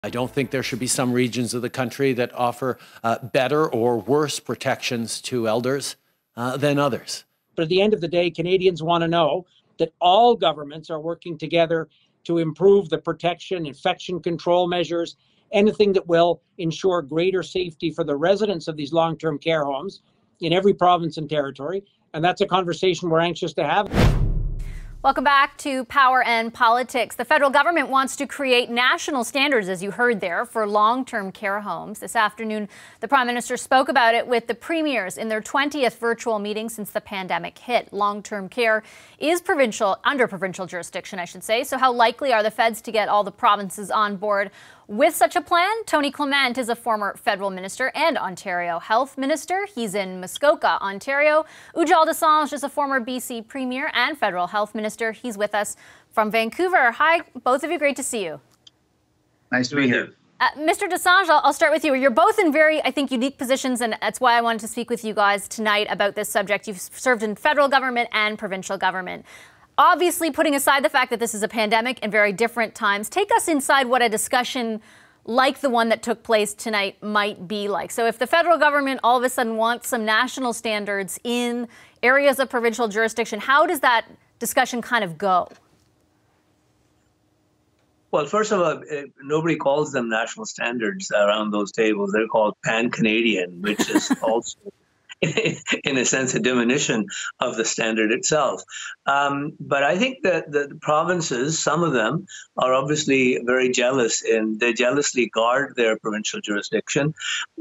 I don't think there should be some regions of the country that offer better or worse protections to elders than others. But at the end of the day, Canadians want to know that all governments are working together to improve the protection, infection control measures, anything that will ensure greater safety for the residents of these long-term care homes in every province and territory. And that's a conversation we're anxious to have. Welcome back to Power and Politics. The federal government wants to create national standards, as you heard there, for long-term care homes. This afternoon, the Prime Minister spoke about it with the premiers in their 20th virtual meeting since the pandemic hit. Long-term care is under provincial jurisdiction, I should say. So how likely are the feds to get all the provinces on board with such a plan? Tony Clement is a former federal minister and Ontario health minister. He's in Muskoka, Ontario. Ujjal Dosanjh is a former BC premier and federal health minister. He's with us from Vancouver. Hi, both of you. Great to see you. Nice to be here. Mr. Dosanjh, I'll start with you. You're both in very, I think, unique positions, and that's why I wanted to speak with you guys tonight about this subject. You've served in federal government and provincial government. Obviously, putting aside the fact that this is a pandemic and very different times, take us inside what a discussion like the one that took place tonight might be like. So if the federal government all of a sudden wants some national standards in areas of provincial jurisdiction, how does that discussion kind of go? Well, first of all, nobody calls them national standards around those tables. They're called pan-Canadian, which is also in a sense, a diminution of the standard itself. But I think that the provinces, some of them, are obviously very jealous, and they jealously guard their provincial jurisdiction.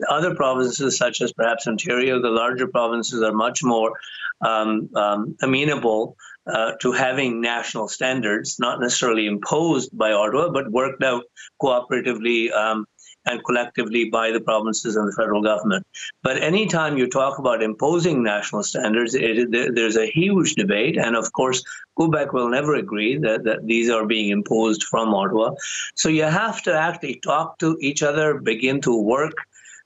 Other provinces, such as perhaps Ontario, the larger provinces, are much more amenable to having national standards, not necessarily imposed by Ottawa, but worked out cooperatively and collectively by the provinces and the federal government. But anytime you talk about imposing national standards, there's a huge debate. And of course, Quebec will never agree that these are being imposed from Ottawa. So you have to actually talk to each other, begin to work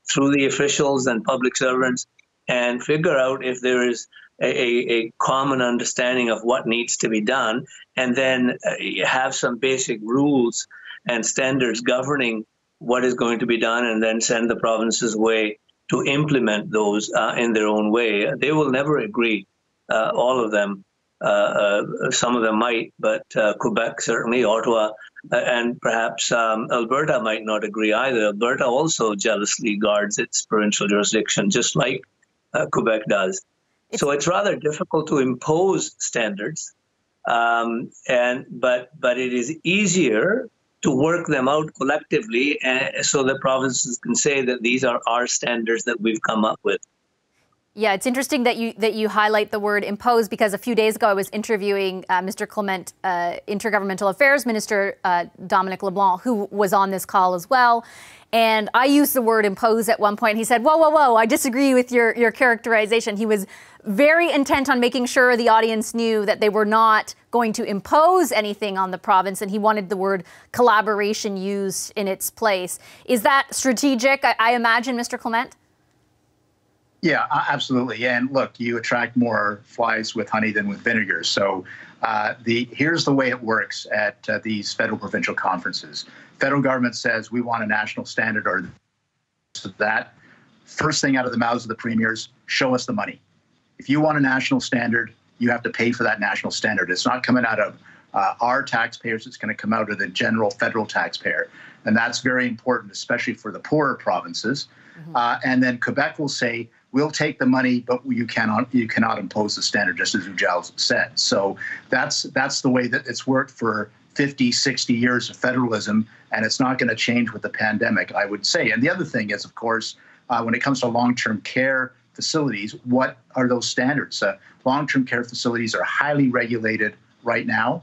through the officials and public servants, and figure out if there is a common understanding of what needs to be done, and then have some basic rules and standards governing what is going to be done, and then send the provinces way to implement those in their own way. They will never agree, all of them. Some of them might, but Quebec certainly, Ottawa, and perhaps Alberta might not agree either. Alberta also jealously guards its provincial jurisdiction, just like Quebec does. So it's rather difficult to impose standards, but it is easier to work them out collectively, so the provinces can say that these are our standards that we've come up with. Yeah, it's interesting that you highlight the word impose, because a few days ago I was interviewing Mr. Clement, Intergovernmental Affairs Minister Dominic LeBlanc, who was on this call as well. And I used the word impose at one point. He said, whoa, whoa, whoa, I disagree with your characterization. He was very intent on making sure the audience knew that they were not going to impose anything on the province, and he wanted the word collaboration used in its place. Is that strategic, I imagine, Mr. Clement? Yeah, absolutely. And look, you attract more flies with honey than with vinegar. So here's the way it works at these federal provincial conferences. Federal government says we want a national standard, or that. First thing out of the mouths of the premiers, show us the money. If you want a national standard, you have to pay for that national standard. It's not coming out of our taxpayers, it's going to come out of the general federal taxpayer. And that's very important, especially for the poorer provinces. Mm-hmm. And then Quebec will say, we'll take the money, but you cannot impose the standard, just as Ujjal said. So that's the way that it's worked for 50, 60 years of federalism, and it's not going to change with the pandemic, I would say. And the other thing is, of course, when it comes to long-term care facilities, what are those standards? Long-term care facilities are highly regulated right now.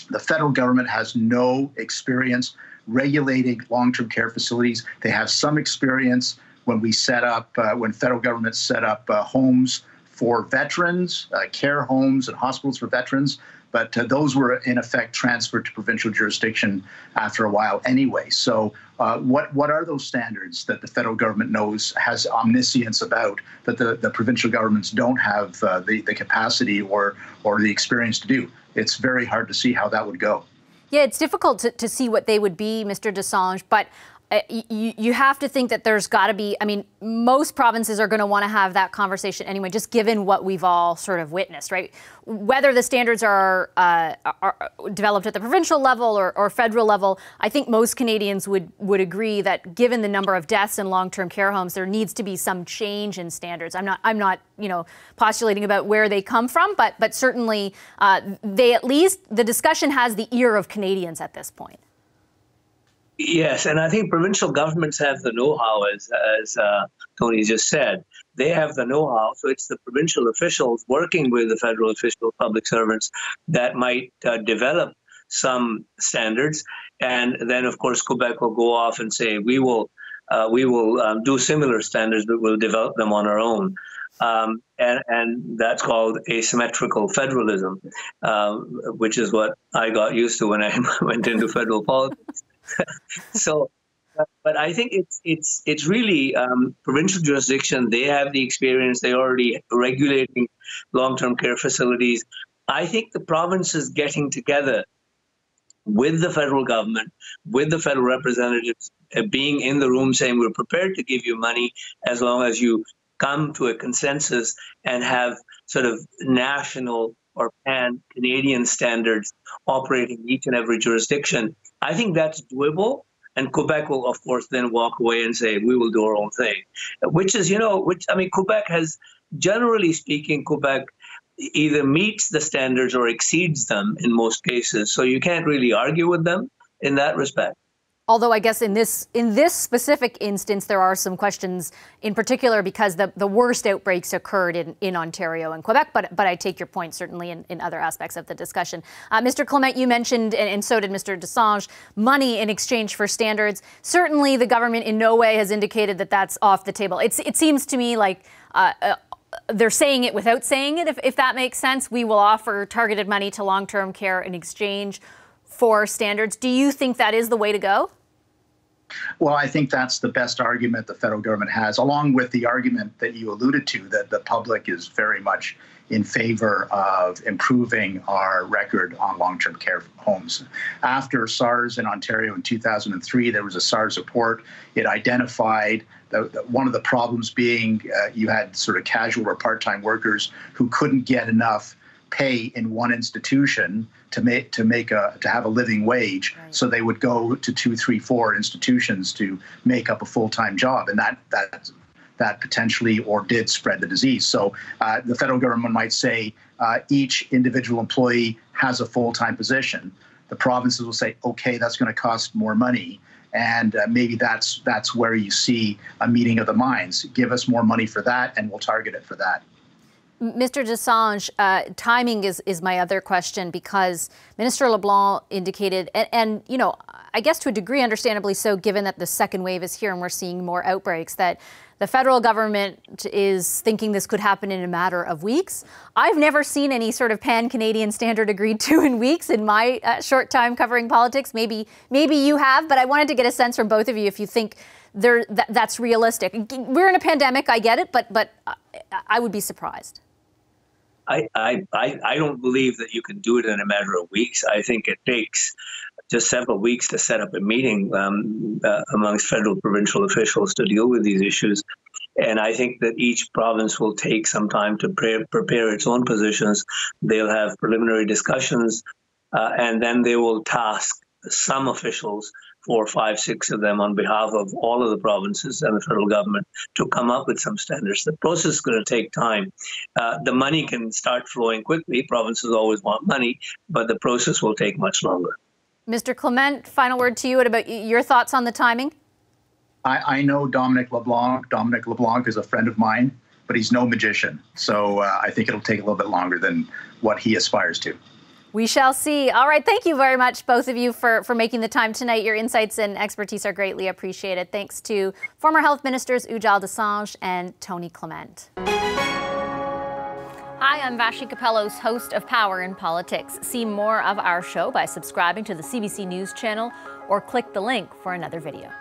The federal government has no experience regulating long-term care facilities. They have some experience when federal government set up homes for veterans, care homes and hospitals for veterans. But those were, in effect, transferred to provincial jurisdiction after a while anyway. So what are those standards that the federal government knows, has omniscience about, that the provincial governments don't have the capacity or the experience to do? It's very hard to see how that would go. Yeah, it's difficult to see what they would be, Mr. Desange, but you have to think that there's got to be, I mean, most provinces are going to want to have that conversation anyway, just given what we've all sort of witnessed, right? Whether the standards are developed at the provincial level or federal level, I think most Canadians would agree that given the number of deaths in long-term care homes, there needs to be some change in standards. I'm not postulating about where they come from, but certainly they at least, the discussion has the ear of Canadians at this point. Yes, and I think provincial governments have the know-how, as Tony just said. They have the know-how, so it's the provincial officials working with the federal official public servants that might develop some standards. And then, of course, Quebec will go off and say, we will do similar standards, but we'll develop them on our own. And that's called asymmetrical federalism, which is what I got used to when I went into federal politics. So, but I think it's really provincial jurisdiction. They have the experience. They're already regulating long-term care facilities. I think the provinces getting together with the federal government, with the federal representatives being in the room saying, we're prepared to give you money as long as you come to a consensus and have sort of national or pan-Canadian standards operating in each and every jurisdiction. I think that's doable. And Quebec will, of course, then walk away and say, we will do our own thing, which is, Quebec has, generally speaking, Quebec either meets the standards or exceeds them in most cases. So you can't really argue with them in that respect. Although I guess in this specific instance, there are some questions in particular because the worst outbreaks occurred in Ontario and Quebec, but I take your point certainly in other aspects of the discussion. Mr. Clement, you mentioned, and so did Mr. Desange, money in exchange for standards. Certainly the government in no way has indicated that that's off the table. It seems to me like they're saying it without saying it, if that makes sense. We will offer targeted money to long-term care in exchange for standards. Do you think that is the way to go? Well, I think that's the best argument the federal government has, along with the argument that you alluded to, that the public is very much in favor of improving our record on long-term care homes. After SARS in Ontario in 2003, there was a SARS report. It identified one of the problems being you had sort of casual or part-time workers who couldn't get enough pay in one institution to have a living wage. Right. So they would go to 2, 3, 4 institutions to make up a full-time job, and that potentially or did spread the disease. So the federal government might say each individual employee has a full-time position. The provinces will say, okay, that's going to cost more money. And maybe that's where you see a meeting of the minds. Give us more money for that, and we'll target it for that. Mr. Desange, timing is my other question, because Minister LeBlanc indicated, and I guess to a degree, understandably so, given that the second wave is here and we're seeing more outbreaks, that the federal government is thinking this could happen in a matter of weeks. I've never seen any sort of pan-Canadian standard agreed to in weeks in my short time covering politics. Maybe you have, but I wanted to get a sense from both of you if you think that's realistic. We're in a pandemic, I get it, but I would be surprised. I don't believe that you can do it in a matter of weeks. I think it takes just several weeks to set up a meeting amongst federal provincial officials to deal with these issues. And I think that each province will take some time to prepare its own positions. They'll have preliminary discussions, and then they will task some officials, 4, 5, 6 of them on behalf of all of the provinces and the federal government, to come up with some standards. The process is going to take time. The money can start flowing quickly. Provinces always want money, but the process will take much longer. Mr. Clement, final word to you. What about your thoughts on the timing? I know Dominic LeBlanc. Dominic LeBlanc is a friend of mine, but he's no magician. So I think it'll take a little bit longer than what he aspires to. We shall see. All right. Thank you very much, both of you, for making the time tonight. Your insights and expertise are greatly appreciated. Thanks to former health ministers Ujjal Desange and Tony Clement. Hi, I'm Vashi Capellos, host of Power in Politics. See more of our show by subscribing to the CBC News channel or click the link for another video.